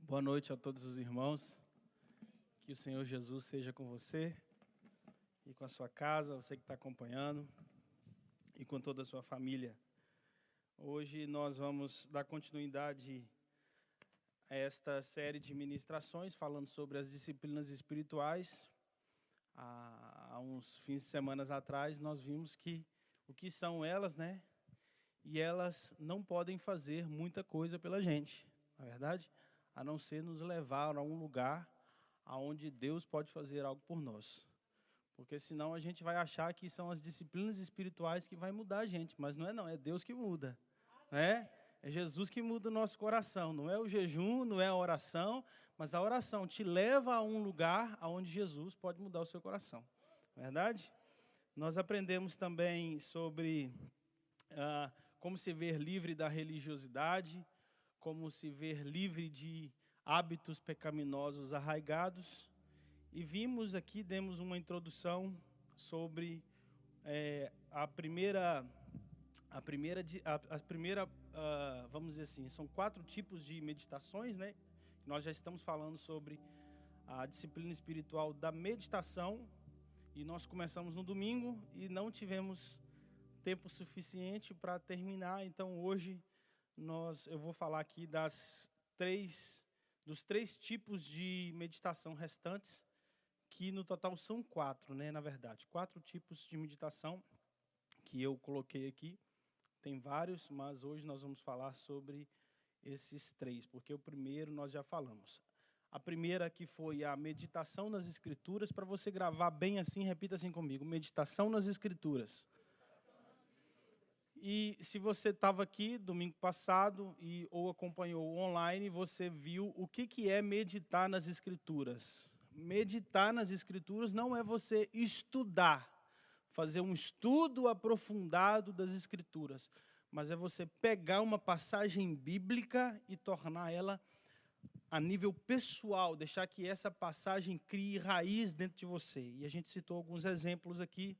Boa noite a todos os irmãos. Que o Senhor Jesus seja com você e com a sua casa, você que está acompanhando, e com toda a sua família. Hoje nós vamos dar continuidade a esta série de ministrações falando sobre as disciplinas espirituais. Há uns fins de semana atrás nós vimos o que são elas, né? E elas não podem fazer muita coisa pela gente, não é verdade? A não ser nos levar a um lugar onde Deus pode fazer algo por nós. Porque senão a gente vai achar que são as disciplinas espirituais que vai mudar a gente, mas não é Deus que muda, né? É Jesus que muda o nosso coração, não é o jejum, não é a oração, mas a oração te leva a um lugar onde Jesus pode mudar o seu coração, não é verdade? Nós aprendemos também sobre como se ver livre da religiosidade, como se ver livre de hábitos pecaminosos arraigados. E vimos aqui, demos uma introdução sobre vamos dizer assim, são 4 tipos de meditações, né? Nós já estamos falando sobre a disciplina espiritual da meditação, e nós começamos no domingo e não tivemos tempo suficiente para terminar, então hoje eu vou falar aqui dos 3 tipos de meditação restantes, que no total são 4, né, na verdade. 4 tipos de meditação que eu coloquei aqui. Tem vários, mas hoje nós vamos falar sobre esses 3, porque o primeiro nós já falamos. A primeira que foi a meditação nas Escrituras. Para você gravar bem assim, repita assim comigo: meditação nas Escrituras. E se você estava aqui domingo passado ou acompanhou online, você viu o que é meditar nas Escrituras. Meditar nas Escrituras não é você estudar, fazer um estudo aprofundado das Escrituras, mas é você pegar uma passagem bíblica e tornar ela a nível pessoal, deixar que essa passagem crie raiz dentro de você. E a gente citou alguns exemplos aqui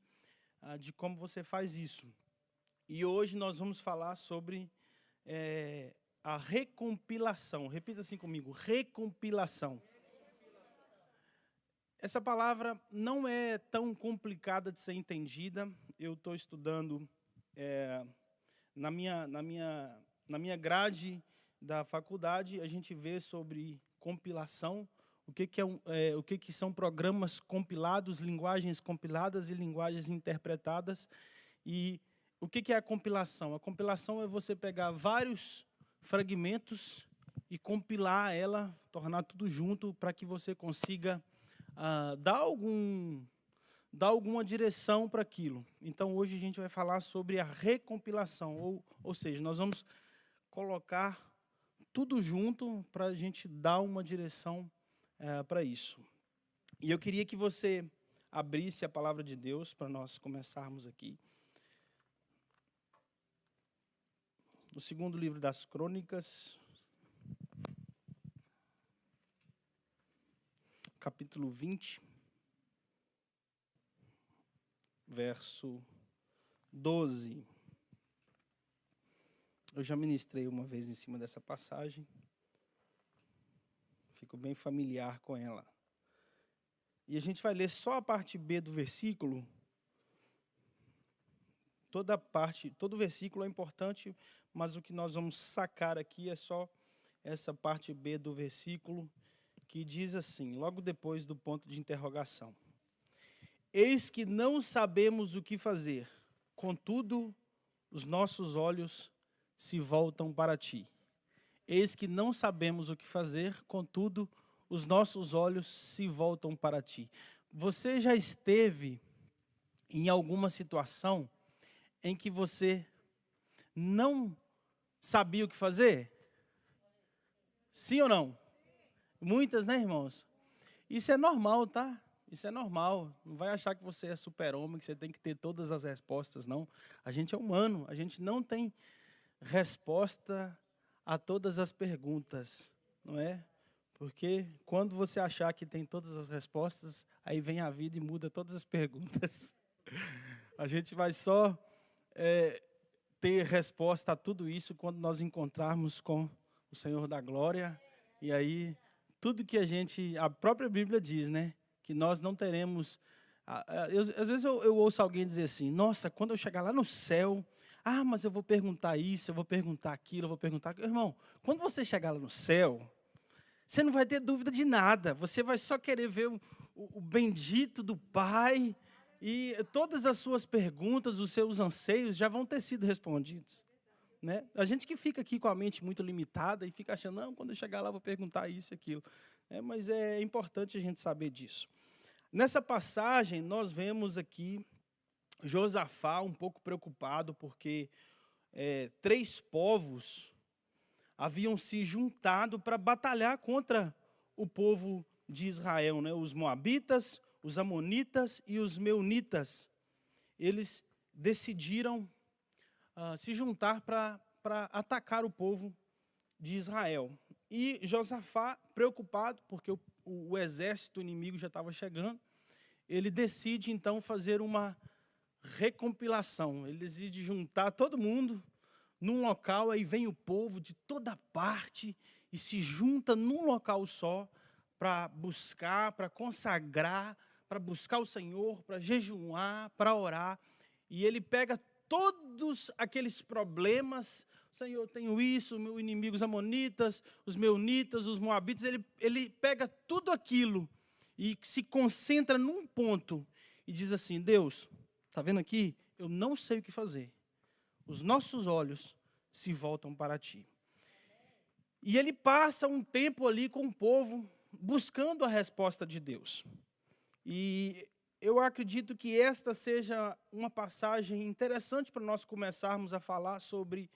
de como você faz isso. E hoje nós vamos falar sobre a recompilação. Repita assim comigo: recompilação. Essa palavra não é tão complicada de ser entendida. Eu estou estudando na minha grade da faculdade, a gente vê sobre compilação, o que são programas compilados, linguagens compiladas e linguagens interpretadas. E o que é a compilação? A compilação é você pegar vários fragmentos e compilar ela, tornar tudo junto para que você consiga dar alguma direção para aquilo. Então, hoje a gente vai falar sobre a recompilação, ou seja, nós vamos colocar tudo junto para a gente dar uma direção para isso. E eu queria que você abrisse a palavra de Deus para nós começarmos aqui. No segundo livro das Crônicas, capítulo 20, verso 12. Eu já ministrei uma vez em cima dessa passagem, fico bem familiar com ela. E a gente vai ler só a parte B do versículo. Todo versículo é importante, mas o que nós vamos sacar aqui é só essa parte B do versículo, que diz assim, logo depois do ponto de interrogação: eis que não sabemos o que fazer, contudo, os nossos olhos se voltam para ti. Eis que não sabemos o que fazer, contudo, os nossos olhos se voltam para ti. Você já esteve em alguma situação em que você não sabia o que fazer? Sim ou não? Muitas, né, irmãos? Isso é normal, tá? Isso é normal. Não vai achar que você é super-homem, que você tem que ter todas as respostas, não. A gente é humano, a gente não tem resposta a todas as perguntas, não é? Porque quando você achar que tem todas as respostas, aí vem a vida e muda todas as perguntas. A gente vai só ter resposta a tudo isso quando nós encontrarmos com o Senhor da Glória E aí, tudo que a própria Bíblia diz, né? Que nós não teremos... Às vezes eu ouço alguém dizer assim, nossa, quando eu chegar lá no céu, mas eu vou perguntar isso, eu vou perguntar aquilo, eu vou perguntar aquilo. Irmão, quando você chegar lá no céu, você não vai ter dúvida de nada. Você vai só querer ver o bendito do Pai e todas as suas perguntas, os seus anseios já vão ter sido respondidos. Né? A gente que fica aqui com a mente muito limitada e fica achando, não, quando eu chegar lá eu vou perguntar isso e aquilo. Mas é importante a gente saber disso. Nessa passagem, nós vemos aqui Josafá um pouco preocupado, porque 3 povos haviam se juntado para batalhar contra o povo de Israel, né? Os moabitas, os amonitas e os meunitas. Eles decidiram se juntar para atacar o povo de Israel. E Josafá, preocupado, porque o exército inimigo já estava chegando, ele decide, então, fazer uma recompilação. Ele decide juntar todo mundo num local, aí vem o povo de toda parte e se junta num local só para buscar, para consagrar, para buscar o Senhor, para jejuar, para orar. E ele pega todos aqueles problemas, Senhor, tenho isso, meus inimigos amonitas, os meunitas, os moabitas, ele pega tudo aquilo e se concentra num ponto e diz assim, Deus, está vendo aqui? Eu não sei o que fazer. Os nossos olhos se voltam para Ti. E ele passa um tempo ali com o povo, buscando a resposta de Deus. E eu acredito que esta seja uma passagem interessante para nós começarmos a falar sobre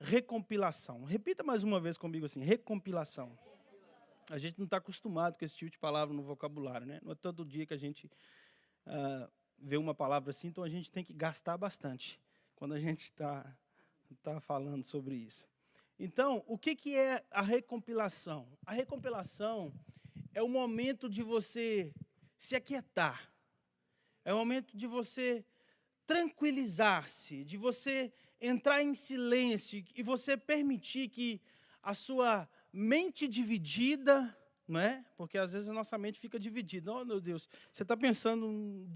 recompilação. Repita mais uma vez comigo assim, recompilação. A gente não está acostumado com esse tipo de palavra no vocabulário, né? Não é todo dia que a gente vê uma palavra assim, então a gente tem que gastar bastante quando a gente está falando sobre isso. Então, o que é a recompilação? A recompilação é o momento de você se aquietar, é o momento de você tranquilizar-se, de você entrar em silêncio e você permitir que a sua mente dividida, não é? Porque às vezes a nossa mente fica dividida. Oh, meu Deus, você está pensando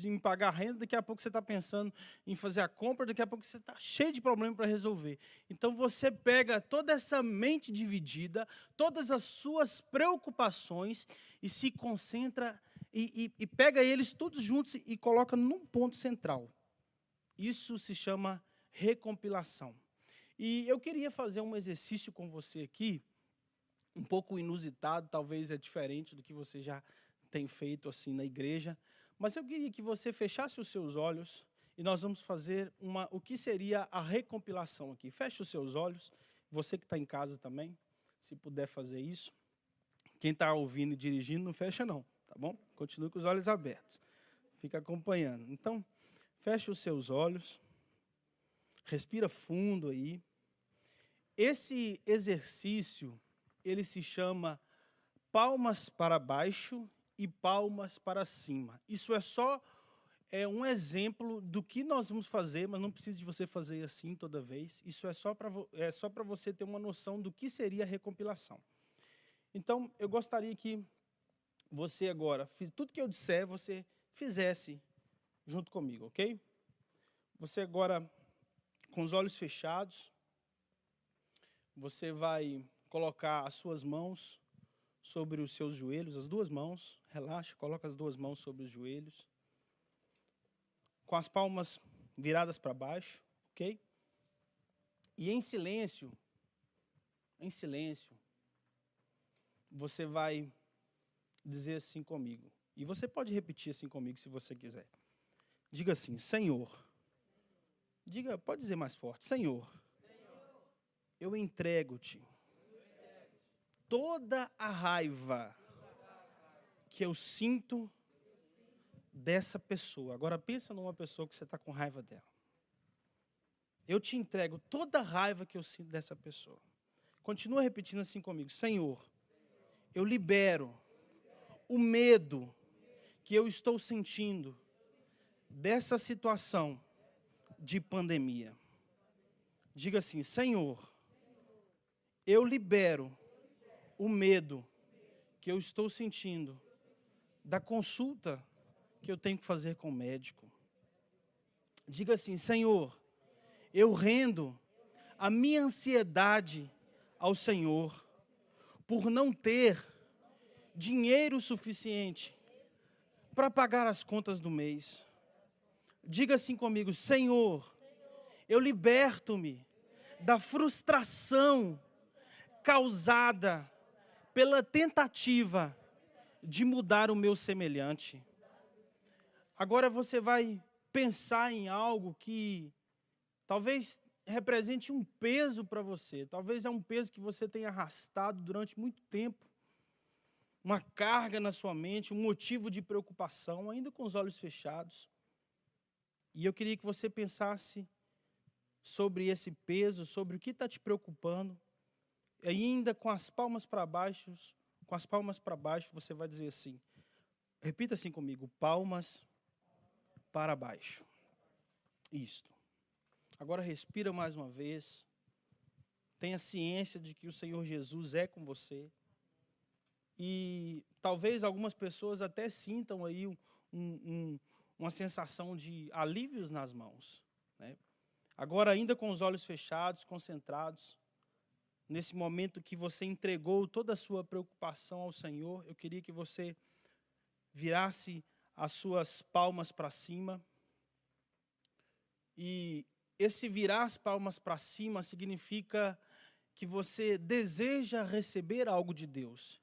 em pagar renda, daqui a pouco você está pensando em fazer a compra, daqui a pouco você está cheio de problema para resolver. Então você pega toda essa mente dividida, todas as suas preocupações e se concentra e pega eles todos juntos e coloca num ponto central. Isso se chama recompilação. E eu queria fazer um exercício com você aqui, um pouco inusitado, talvez é diferente do que você já tem feito assim na igreja, mas eu queria que você fechasse os seus olhos e nós vamos fazer o que seria a recompilação aqui. Feche os seus olhos, você que está em casa também, se puder fazer isso. Quem está ouvindo e dirigindo, não fecha não, tá bom? Continue com os olhos abertos, fica acompanhando. Então, feche os seus olhos, respira fundo aí. Esse exercício, ele se chama palmas para baixo e palmas para cima. Isso é só um exemplo do que nós vamos fazer, mas não precisa de você fazer assim toda vez. Isso é só para você ter uma noção do que seria a recompilação. Então, eu gostaria que você agora, tudo que eu disser, você fizesse junto comigo, ok? Você agora, com os olhos fechados, você vai colocar as suas mãos sobre os seus joelhos, as 2 mãos, relaxa, coloca as 2 mãos sobre os joelhos, com as palmas viradas para baixo, ok? E em silêncio, você vai dizer assim comigo, e você pode repetir assim comigo se você quiser. Diga assim, Senhor, pode dizer mais forte, Senhor, eu entrego-te toda a raiva que eu sinto dessa pessoa. Agora pensa numa pessoa que você está com raiva dela. Eu te entrego toda a raiva que eu sinto dessa pessoa. Continua repetindo assim comigo. Senhor, eu libero o medo que eu estou sentindo dessa situação de pandemia. Diga assim, Senhor, eu libero o medo que eu estou sentindo da consulta que eu tenho que fazer com o médico. Diga assim: Senhor, eu rendo a minha ansiedade ao Senhor por não ter dinheiro suficiente para pagar as contas do mês. Diga assim comigo: Senhor, eu liberto-me da frustração causada pela tentativa de mudar o meu semelhante. Agora você vai pensar em algo que talvez represente um peso para você. Talvez é um peso que você tenha arrastado durante muito tempo. Uma carga na sua mente, um motivo de preocupação, ainda com os olhos fechados. E eu queria que você pensasse sobre esse peso, sobre o que está te preocupando. E ainda com as palmas para baixo, você vai dizer assim, repita assim comigo: palmas para baixo. Isto. Agora respira mais uma vez. Tenha ciência de que o Senhor Jesus é com você. E talvez algumas pessoas até sintam aí uma sensação de alívios nas mãos, né? Agora, ainda com os olhos fechados, concentrados, nesse momento que você entregou toda a sua preocupação ao Senhor, eu queria que você virasse as suas palmas para cima. E esse virar as palmas para cima significa que você deseja receber algo de Deus.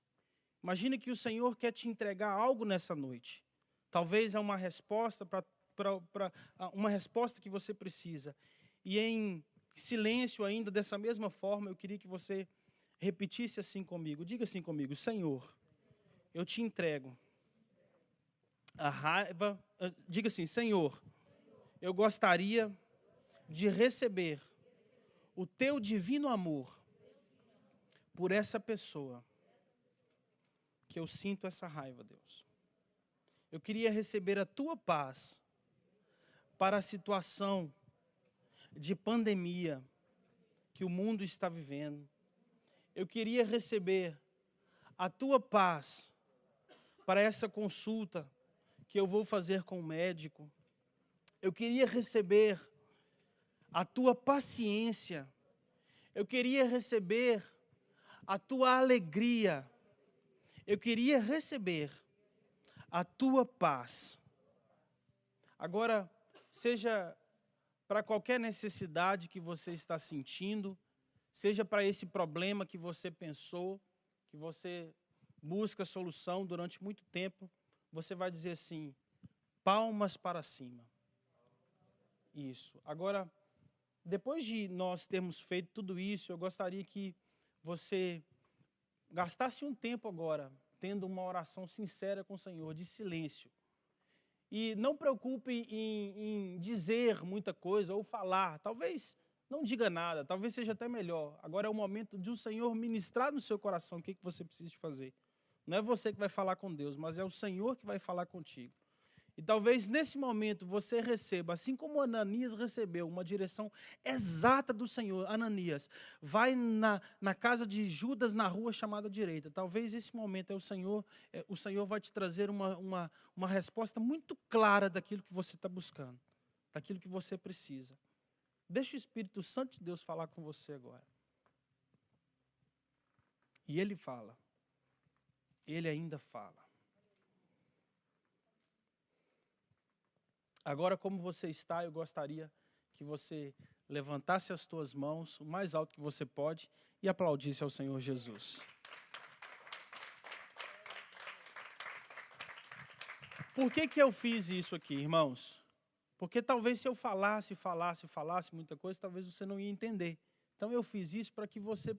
Imagine que o Senhor quer te entregar algo nessa noite. Talvez é uma resposta para uma resposta que você precisa. E em silêncio ainda, dessa mesma forma, eu queria que você repetisse assim comigo. Diga assim comigo: Senhor, eu te entrego a raiva. Diga assim: Senhor, eu gostaria de receber o teu divino amor por essa pessoa que eu sinto essa raiva, Deus. Eu queria receber a tua paz para a situação de pandemia que o mundo está vivendo. Eu queria receber a tua paz para essa consulta que eu vou fazer com o médico. Eu queria receber a tua paciência. Eu queria receber a tua alegria. Eu queria receber a tua paz. Agora, seja para qualquer necessidade que você está sentindo, seja para esse problema que você pensou, que você busca solução durante muito tempo, você vai dizer assim: palmas para cima. Isso. Agora, depois de nós termos feito tudo isso, eu gostaria que você gastasse um tempo agora, tendo uma oração sincera com o Senhor, de silêncio. E não preocupe em dizer muita coisa ou falar. Talvez não diga nada, talvez seja até melhor. Agora é o momento de o Senhor ministrar no seu coração o que você precisa fazer. Não é você que vai falar com Deus, mas é o Senhor que vai falar contigo. E talvez nesse momento você receba, assim como Ananias recebeu, uma direção exata do Senhor. Ananias, vai na casa de Judas, na rua chamada direita. Talvez esse momento o Senhor vai te trazer uma resposta muito clara daquilo que você está buscando, daquilo que você precisa. Deixa o Espírito Santo de Deus falar com você agora. E Ele fala. Ele ainda fala. Agora, como você está, eu gostaria que você levantasse as tuas mãos o mais alto que você pode e aplaudisse ao Senhor Jesus. Por que eu fiz isso aqui, irmãos? Porque talvez se eu falasse muita coisa, talvez você não ia entender. Então eu fiz isso para que você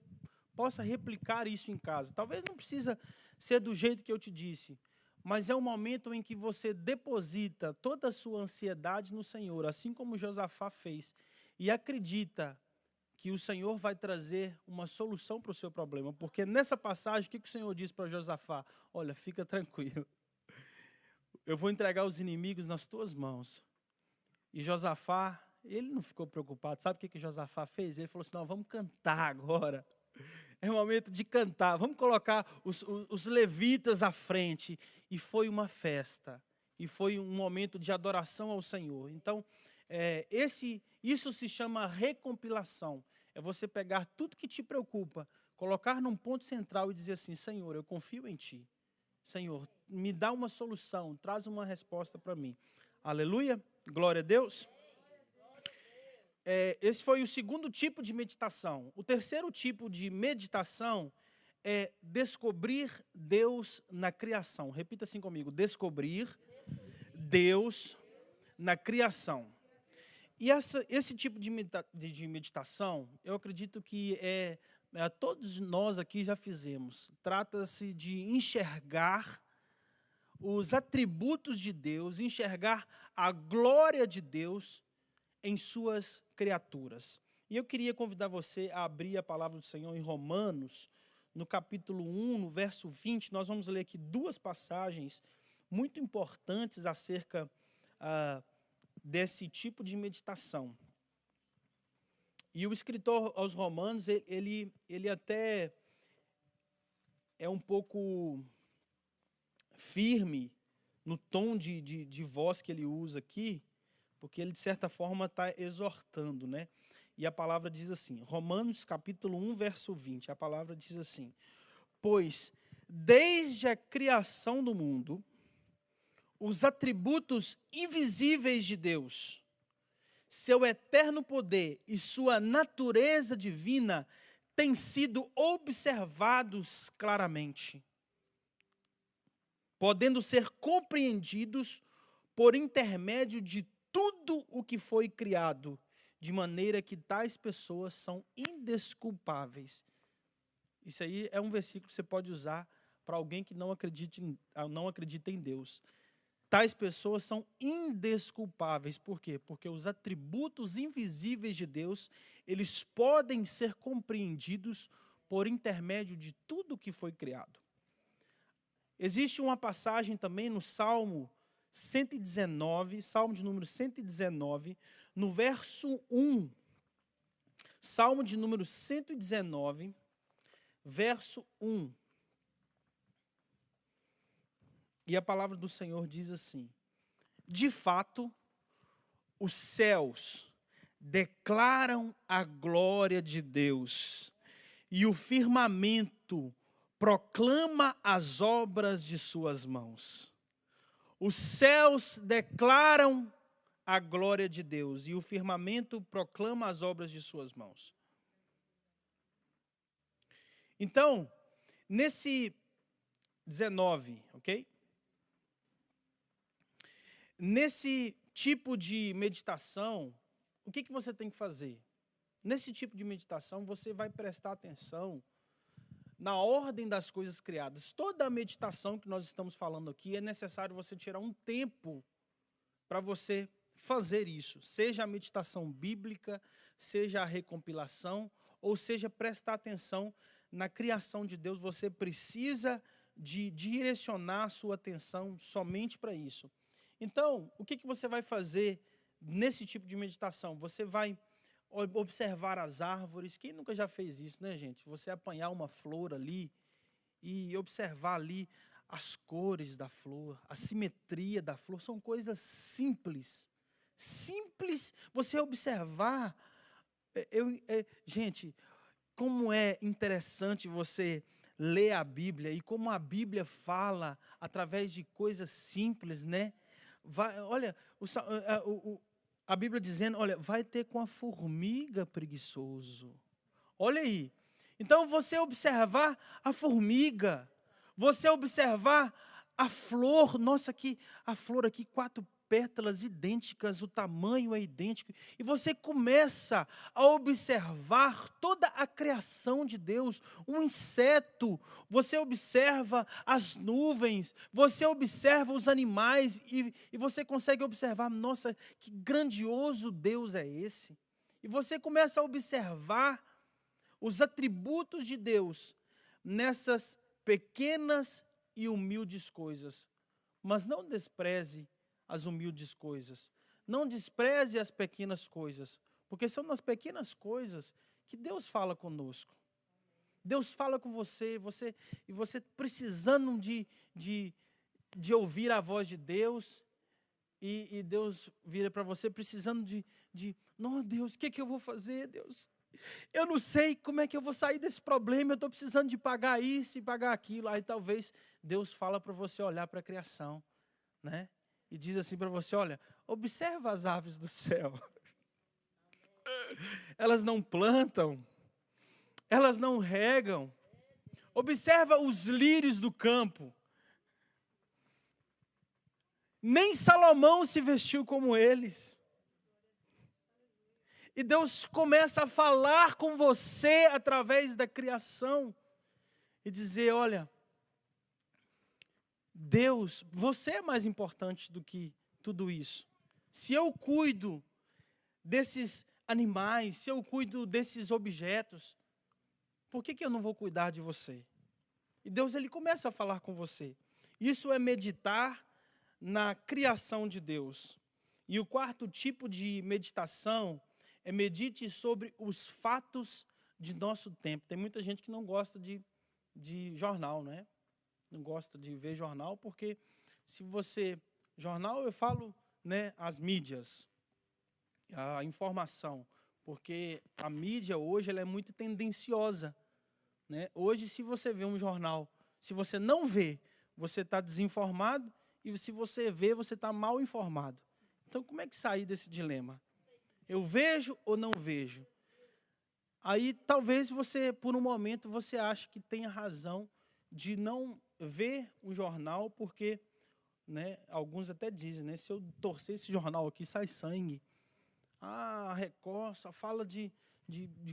possa replicar isso em casa. Talvez não precisa ser do jeito que eu te disse, mas é um momento em que você deposita toda a sua ansiedade no Senhor, assim como Josafá fez, e acredita que o Senhor vai trazer uma solução para o seu problema. Porque nessa passagem, o que o Senhor diz para Josafá? Olha, fica tranquilo, eu vou entregar os inimigos nas tuas mãos. E Josafá, ele não ficou preocupado. Sabe o que Josafá fez? Ele falou assim: não, vamos cantar agora. É o momento de cantar. Vamos colocar os levitas à frente. E foi uma festa. E foi um momento de adoração ao Senhor. Então, isso se chama recompilação. É você pegar tudo que te preocupa, colocar num ponto central e dizer assim: Senhor, eu confio em Ti. Senhor, me dá uma solução, traz uma resposta para mim. Aleluia, glória a Deus. Esse foi o segundo tipo de meditação. O terceiro tipo de meditação é descobrir Deus na criação. Repita assim comigo: descobrir Deus na criação. E esse tipo de meditação, eu acredito que todos nós aqui já fizemos. Trata-se de enxergar os atributos de Deus, enxergar a glória de Deus em suas criaturas. E eu queria convidar você a abrir a palavra do Senhor em Romanos, no capítulo 1, no verso 20. Nós vamos ler aqui duas passagens muito importantes acerca desse tipo de meditação. E o escritor aos Romanos, ele até é um pouco firme no tom de voz que ele usa aqui, porque ele, de certa forma, está exortando, né? E a palavra diz assim, Romanos capítulo 1, verso 20, a palavra diz assim: pois desde a criação do mundo, os atributos invisíveis de Deus, seu eterno poder e sua natureza divina têm sido observados claramente, podendo ser compreendidos por intermédio de tudo o que foi criado, de maneira que tais pessoas são indesculpáveis. Isso aí é um versículo que você pode usar para alguém que não acredita em Deus. Tais pessoas são indesculpáveis. Por quê? Porque os atributos invisíveis de Deus, eles podem ser compreendidos por intermédio de tudo o que foi criado. Existe uma passagem também no Salmo 119, Salmo de número 119, no verso 1. Salmo de número 119, verso 1. E a palavra do Senhor diz assim: de fato, os céus declaram a glória de Deus, e o firmamento proclama as obras de suas mãos. Os céus declaram a glória de Deus, e o firmamento proclama as obras de suas mãos. Então, nesse 19, ok? Nesse tipo de meditação, o que você tem que fazer? Nesse tipo de meditação, você vai prestar atenção na ordem das coisas criadas. Toda a meditação que nós estamos falando aqui, é necessário você tirar um tempo para você fazer isso. Seja a meditação bíblica, seja a recompilação, ou seja, prestar atenção na criação de Deus. Você precisa de direcionar a sua atenção somente para isso. Então, o que você vai fazer nesse tipo de meditação? Você vai observar as árvores. Quem nunca já fez isso, né, gente? Você apanhar uma flor ali e observar ali as cores da flor, a simetria da flor. São coisas simples. Simples você observar. Gente, como é interessante você ler a Bíblia e como a Bíblia fala através de coisas simples, né? Olha, a Bíblia dizendo, olha, vai ter com a formiga preguiçoso. Olha aí. Então, você observar a formiga, você observar a flor, nossa, a flor aqui, 4 pétalas idênticas, o tamanho é idêntico, e você começa a observar toda a criação de Deus, um inseto, você observa as nuvens, você observa os animais, e você consegue observar, nossa, que grandioso Deus é esse, e você começa a observar os atributos de Deus nessas pequenas e humildes coisas, mas não despreze as humildes coisas. Não despreze as pequenas coisas, porque são nas pequenas coisas que Deus fala conosco. Deus fala com você, e você precisando de ouvir a voz de Deus, e Deus vira para você precisando não, Deus, o que eu vou fazer, Deus? Eu não sei como é que eu vou sair desse problema, eu estou precisando de pagar isso e pagar aquilo. Aí talvez Deus fala para você olhar para a criação, né? E diz assim para você, olha, observa as aves do céu. Elas não plantam, elas não regam. Observa os lírios do campo. Nem Salomão se vestiu como eles. E Deus começa a falar com você através da criação. E dizer, olha, Deus, você é mais importante do que tudo isso. Se eu cuido desses animais, se eu cuido desses objetos, por que eu não vou cuidar de você? E Deus, ele começa a falar com você. Isso é meditar na criação de Deus. E o quarto tipo de meditação é medite sobre os fatos de nosso tempo. Tem muita gente que não gosta de jornal, né? Não gosta de ver jornal, porque se você... Jornal, eu falo, né, as mídias, a informação, porque a mídia hoje ela é muito tendenciosa, né? Hoje, se você vê um jornal, se você não vê, você está desinformado, e se você vê, você está mal informado. Então, como é que sair desse dilema? Eu vejo ou não vejo? Aí, talvez você, por um momento, você ache que tenha razão de não ver um jornal, porque, né, alguns até dizem, né, se eu torcer esse jornal aqui, sai sangue. A Record só fala de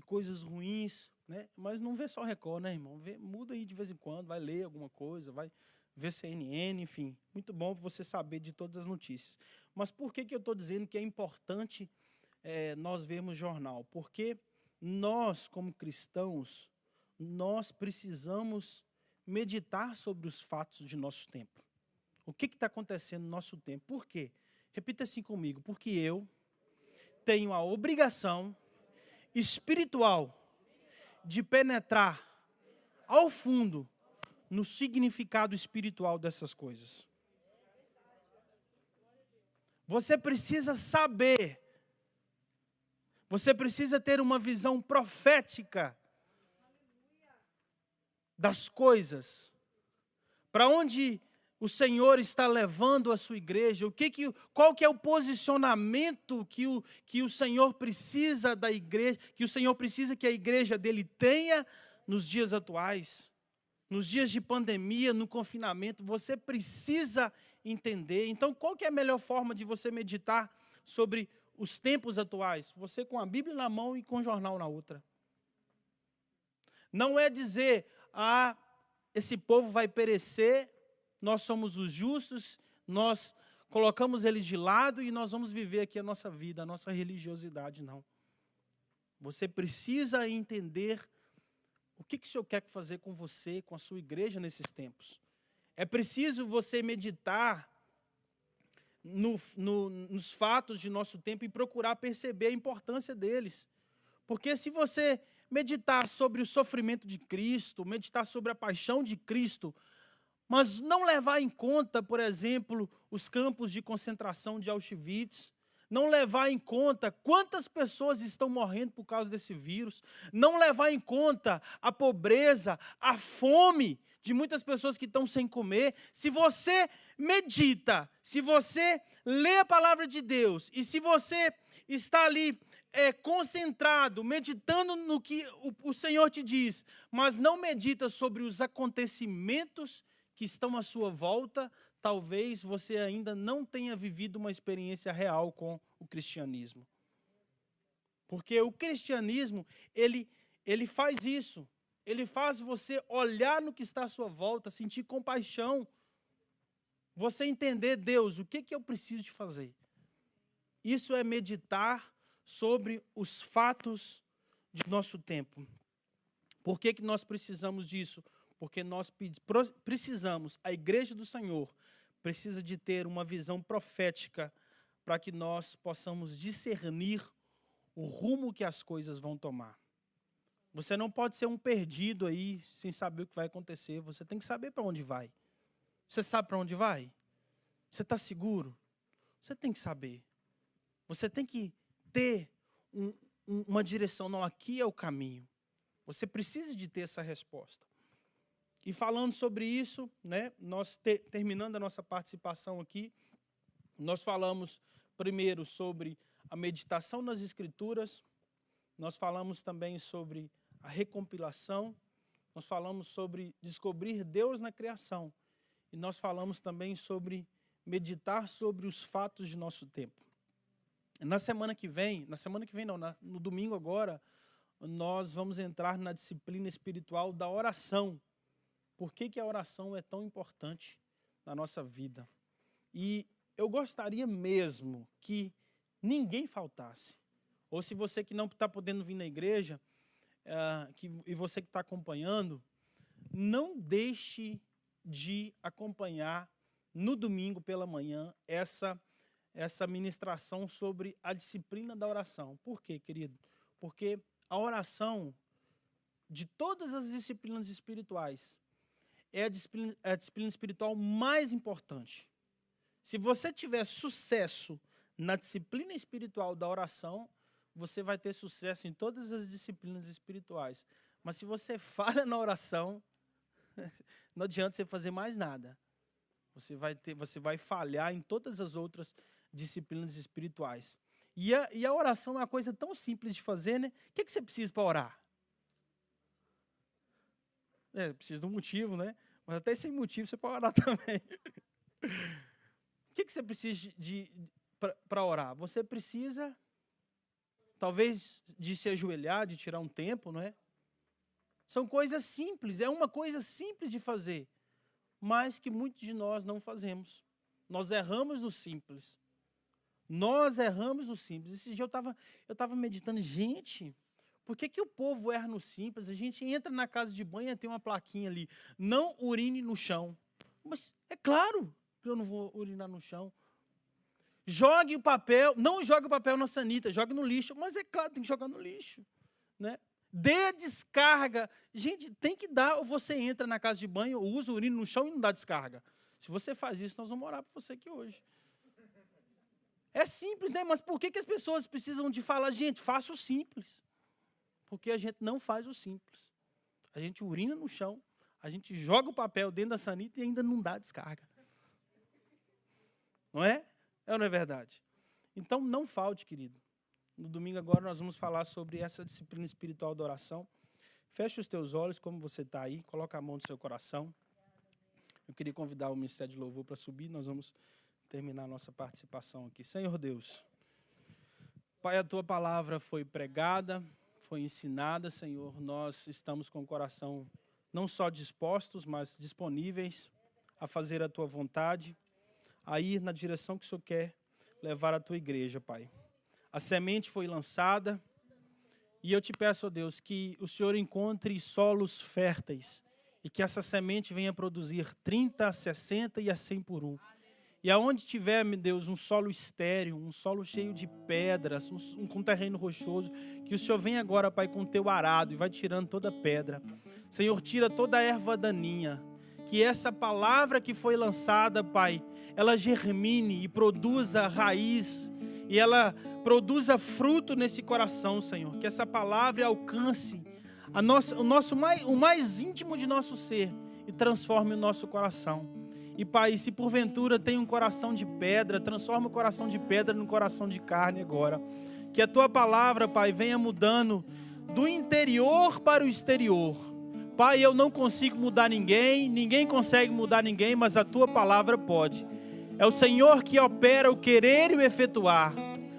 coisas ruins, né? Mas não vê só Record, né, irmão? Muda aí de vez em quando, vai ler alguma coisa, vai ver CNN, enfim. Muito bom você saber de todas as notícias. Mas por que eu estou dizendo que é importante nós vermos jornal? Porque nós, como cristãos, nós precisamos meditar sobre os fatos de nosso tempo. O que está acontecendo no nosso tempo? Por quê? Repita assim comigo. Porque eu tenho a obrigação espiritual de penetrar ao fundo no significado espiritual dessas coisas. Você precisa saber, você precisa ter uma visão profética das coisas, para onde o Senhor está levando a sua igreja, qual que é o posicionamento que o Senhor precisa da igreja, que o Senhor precisa que a igreja dele tenha nos dias atuais, nos dias de pandemia, no confinamento. Você precisa entender. Então, qual que é a melhor forma de você meditar sobre os tempos atuais? Você com a Bíblia na mão e com o jornal na outra. Não é dizer, esse povo vai perecer, nós somos os justos, nós colocamos eles de lado e nós vamos viver aqui a nossa vida, a nossa religiosidade, não. Você precisa entender o que o Senhor quer fazer com você, com a sua igreja nesses tempos. É preciso você meditar nos fatos de nosso tempo e procurar perceber a importância deles. Porque se você meditar sobre o sofrimento de Cristo, meditar sobre a paixão de Cristo, mas não levar em conta, por exemplo, os campos de concentração de Auschwitz, não levar em conta quantas pessoas estão morrendo por causa desse vírus, não levar em conta a pobreza, a fome de muitas pessoas que estão sem comer. Se você medita, se você lê a palavra de Deus, e se você está ali concentrado, meditando no que o Senhor te diz, mas não medita sobre os acontecimentos que estão à sua volta, talvez você ainda não tenha vivido uma experiência real com o cristianismo. Porque o cristianismo, ele faz isso. Ele faz você olhar no que está à sua volta, sentir compaixão. Você entender, Deus, o que eu preciso de fazer? Isso é meditar sobre os fatos de nosso tempo. Por que nós precisamos disso? Porque nós precisamos, a igreja do Senhor precisa de ter uma visão profética para que nós possamos discernir o rumo que as coisas vão tomar. Você não pode ser um perdido aí, sem saber o que vai acontecer. Você tem que saber para onde vai. Você sabe para onde vai? Você está seguro? Você tem que saber. Você tem que ter uma direção. Não, aqui é o caminho. Você precisa de ter essa resposta. E falando sobre isso, né, nós terminando a nossa participação aqui, nós falamos primeiro sobre a meditação nas Escrituras, nós falamos também sobre a recompilação, nós falamos sobre descobrir Deus na criação, e nós falamos também sobre meditar sobre os fatos de nosso tempo. No domingo agora, nós vamos entrar na disciplina espiritual da oração. Por que a oração é tão importante na nossa vida? E eu gostaria mesmo que ninguém faltasse. Ou se você que não está podendo vir na igreja, e você que está acompanhando, não deixe de acompanhar no domingo pela manhã essa ministração sobre a disciplina da oração. Por quê, querido? Porque a oração, de todas as disciplinas espirituais, é a disciplina espiritual mais importante. Se você tiver sucesso na disciplina espiritual da oração, você vai ter sucesso em todas as disciplinas espirituais. Mas se você falha na oração, não adianta você fazer mais nada. Você vai falhar em todas as outras disciplinas espirituais. E a oração é uma coisa tão simples de fazer, né? O que você precisa para orar? Precisa de um motivo, né? Mas até sem motivo você pode orar também. O que você precisa para orar? Você precisa, talvez, de se ajoelhar, de tirar um tempo, não é? São coisas simples, é uma coisa simples de fazer, mas que muitos de nós não fazemos. Nós erramos no simples. Nós erramos no simples. Esse dia eu estava meditando, gente, por que o povo erra no simples? A gente entra na casa de banho e tem uma plaquinha ali, não urine no chão. Mas é claro que eu não vou urinar no chão. Jogue o papel, não jogue o papel na sanita, jogue no lixo. Mas é claro, tem que jogar no lixo, né? Dê descarga. Gente, tem que dar, ou você entra na casa de banho, usa o urino no chão e não dá descarga. Se você faz isso, nós vamos orar por você aqui hoje. É simples, né? Mas por que as pessoas precisam de falar, gente, faça o simples? Porque a gente não faz o simples. A gente urina no chão, a gente joga o papel dentro da sanita e ainda não dá descarga. Não é? É ou não é verdade? Então, não falte, querido. No domingo agora nós vamos falar sobre essa disciplina espiritual da oração. Feche os teus olhos, como você está aí, coloca a mão no seu coração. Eu queria convidar o Ministério de Louvor para subir, nós vamos terminar a nossa participação aqui. Senhor Deus, Pai, a Tua palavra foi pregada, foi ensinada, Senhor. Nós estamos com o coração não só dispostos, mas disponíveis a fazer a Tua vontade, a ir na direção que o Senhor quer levar a Tua igreja, Pai. A semente foi lançada e eu te peço, ó Deus, que o Senhor encontre solos férteis e que essa semente venha produzir 30, 60 e a 100 por 1. E aonde tiver, meu Deus, um solo estéril, um solo cheio de pedras, um terreno rochoso, que o Senhor venha agora, Pai, com o teu arado e vai tirando toda pedra. Senhor, tira toda a erva daninha. Que essa palavra que foi lançada, Pai, ela germine e produza raiz, e ela produza fruto nesse coração, Senhor. Que essa palavra alcance o mais íntimo de nosso ser e transforme o nosso coração. E, Pai, se porventura tem um coração de pedra, transforma o coração de pedra num coração de carne agora. Que a Tua palavra, Pai, venha mudando do interior para o exterior. Pai, eu não consigo mudar ninguém, ninguém consegue mudar ninguém, mas a Tua palavra pode. É o Senhor que opera o querer e o efetuar.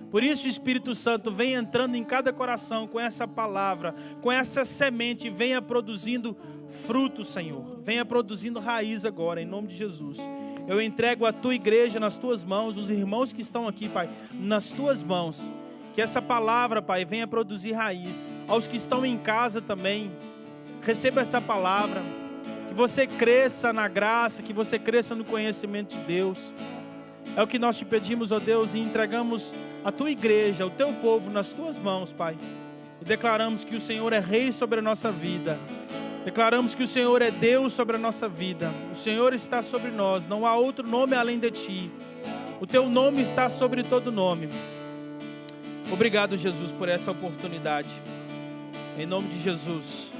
Por isso o Espírito Santo vem entrando em cada coração com essa palavra, com essa semente, venha produzindo fruto, Senhor. Venha produzindo raiz agora, em nome de Jesus. Eu entrego a Tua igreja nas Tuas mãos, os irmãos que estão aqui, Pai, nas Tuas mãos. Que essa palavra, Pai, venha produzir raiz. Aos que estão em casa também, receba essa palavra. Que você cresça na graça, que você cresça no conhecimento de Deus. É o que nós te pedimos, ó Deus, e entregamos a Tua igreja, o Teu povo nas Tuas mãos, Pai. e declaramos que o Senhor é Rei sobre a nossa vida. Declaramos que o Senhor é Deus sobre a nossa vida. O Senhor está sobre nós, não há outro nome além de Ti. O Teu nome está sobre todo nome. Obrigado, Jesus, por essa oportunidade. Em nome de Jesus.